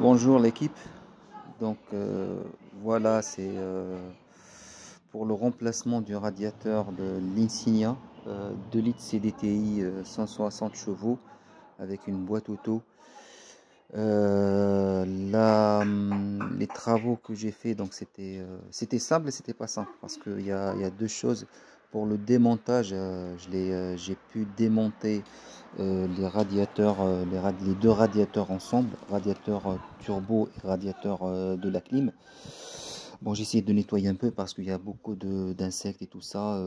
Bonjour l'équipe. Donc voilà, c'est pour le remplacement du radiateur de l'Insignia 2 litres CDTI 160 chevaux avec une boîte auto. Les travaux que j'ai fait, donc c'était simple et c'était pas simple parce qu'il y a deux choses. Pour le démontage, j'ai pu démonter les radiateurs, les deux radiateurs ensemble, radiateur turbo et radiateur de la clim. Bon, j'ai essayé de nettoyer un peu parce qu'il y a beaucoup d'insectes et tout ça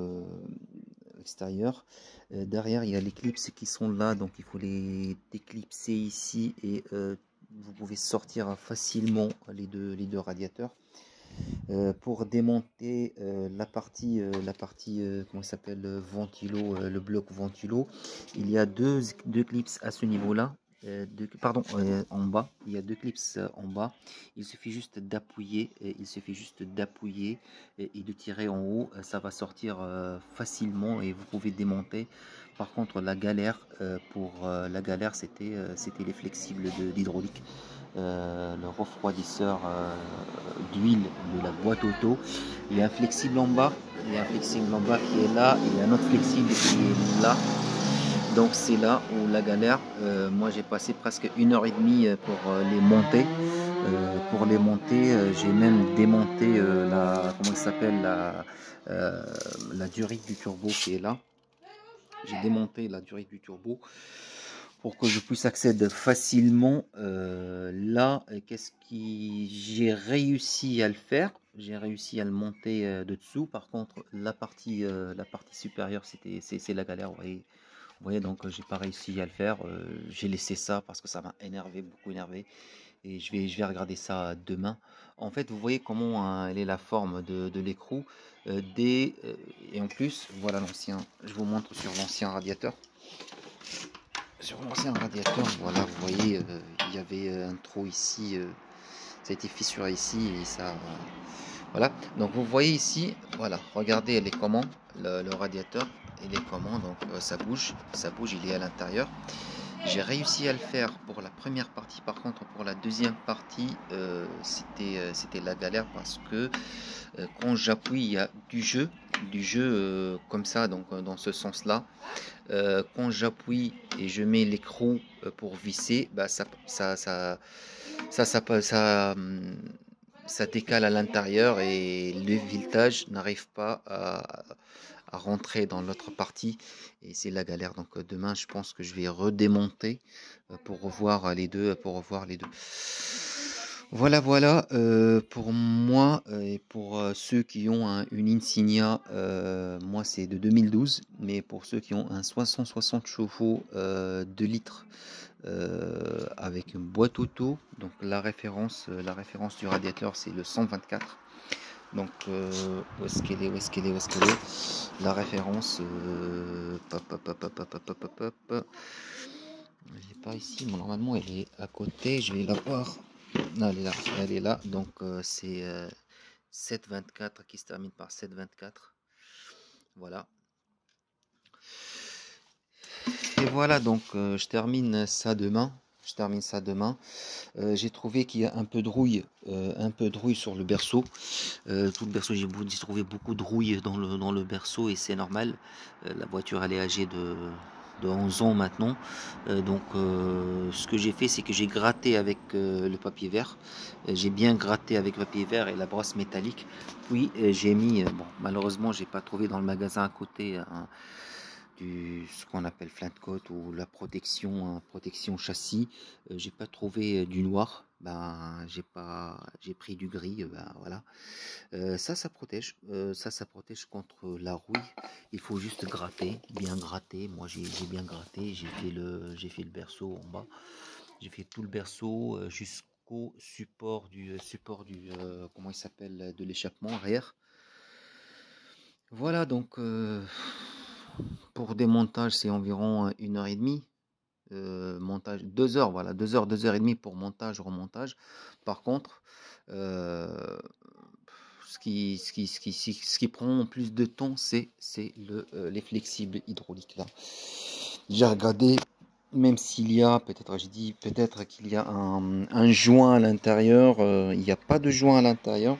extérieur. Derrière, il y a les clips qui sont là, donc il faut les déclipser ici et vous pouvez sortir facilement les deux radiateurs. Pour démonter la partie comment ça s'appelle, ventilo, le bloc ventilo, il y a deux clips à ce niveau-là. En bas, il y a deux clips en bas. Il suffit juste d'appuyer, et de tirer en haut, ça va sortir facilement et vous pouvez démonter. Par contre, la galère c'était les flexibles d'hydraulique. Le refroidisseur d'huile de la boîte auto. Il y a un flexible en bas, qui est là, il y a un autre flexible qui est là. Donc c'est là où la galère. Moi j'ai passé presque 1 heure et demie pour les monter. J'ai même démonté la durite du turbo qui est là. J'ai démonté la durite du turbo pour que je puisse accéder facilement là. J'ai réussi à le faire, j'ai réussi à le monter de dessous. Par contre la partie supérieure c'est la galère, vous voyez, donc j'ai pas réussi à le faire. J'ai laissé ça parce que ça m'a énervé, beaucoup énervé, et je vais regarder ça demain. En fait, vous voyez comment elle est la forme de l'écrou, et en plus voilà l'ancien, je vous montre sur l'ancien radiateur. Voilà, vous voyez, il y avait un trou ici, ça a été fissuré ici, et ça, voilà. Donc vous voyez ici, voilà, regardez, elle est comment, le radiateur, il est comment, donc ça bouge, il est à l'intérieur. J'ai réussi à le faire pour la première partie. Par contre, pour la deuxième partie, c'était la galère parce que quand j'appuie, il y a du jeu, comme ça, donc dans ce sens-là. Quand j'appuie et je mets l'écrou pour visser, bah ça décale à l'intérieur et le filetage n'arrive pas à rentrer dans l'autre partie, et c'est la galère. Donc demain je pense que je vais redémonter pour revoir les deux, voilà, voilà, pour moi et pour ceux qui ont une Insignia. Moi c'est de 2012, mais pour ceux qui ont un 660 chevaux 2 litres avec une boîte auto, donc la référence du radiateur c'est le 124. Donc où est-ce qu'elle est, la référence, elle n'est pas ici, mais normalement elle est à côté, je vais la voir. Non, elle est là, donc c'est 724 qui se termine par 724. Voilà. Et voilà, donc je termine ça demain. J'ai trouvé qu'il y a un peu de rouille, sur le berceau. Tout le berceau, j'ai trouvé beaucoup de rouille dans le berceau, et c'est normal. La voiture, elle est âgée de 11 ans maintenant. Donc ce que j'ai fait, c'est que j'ai gratté avec le papier vert. J'ai bien gratté avec le papier vert et la brosse métallique. Puis j'ai mis, bon, malheureusement j'ai pas trouvé dans le magasin à côté ce qu'on appelle flat coat ou la protection châssis. J'ai pas trouvé du noir. Ben j'ai pris du gris. Ben voilà. Ça protège. Ça protège contre la rouille. Il faut juste gratter, bien gratter. Moi j'ai bien gratté. J'ai fait le berceau en bas. J'ai fait tout le berceau jusqu'au support du comment il s'appelle, de l'échappement arrière. Voilà, donc pour démontage c'est environ 1 heure et demie. Montage 2 heures, voilà, 2 heures et demie pour montage, remontage. Par contre, ce qui prend plus de temps, c'est les flexibles hydrauliques là. J'ai regardé, même s'il y a, peut-être, j'ai dit peut-être qu'il y a un joint à l'intérieur, il n'y a pas de joint à l'intérieur.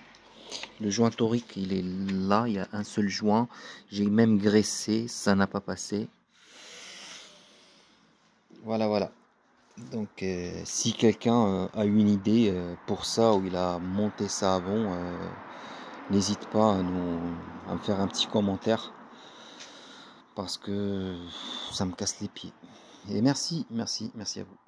Le joint torique, il est là, il y a un seul joint. J'ai même graissé, ça n'a pas passé. Voilà, voilà. Donc, si quelqu'un a une idée pour ça, ou il a monté ça avant, n'hésite pas à me faire un petit commentaire, parce que ça me casse les pieds. Et merci, merci, merci à vous.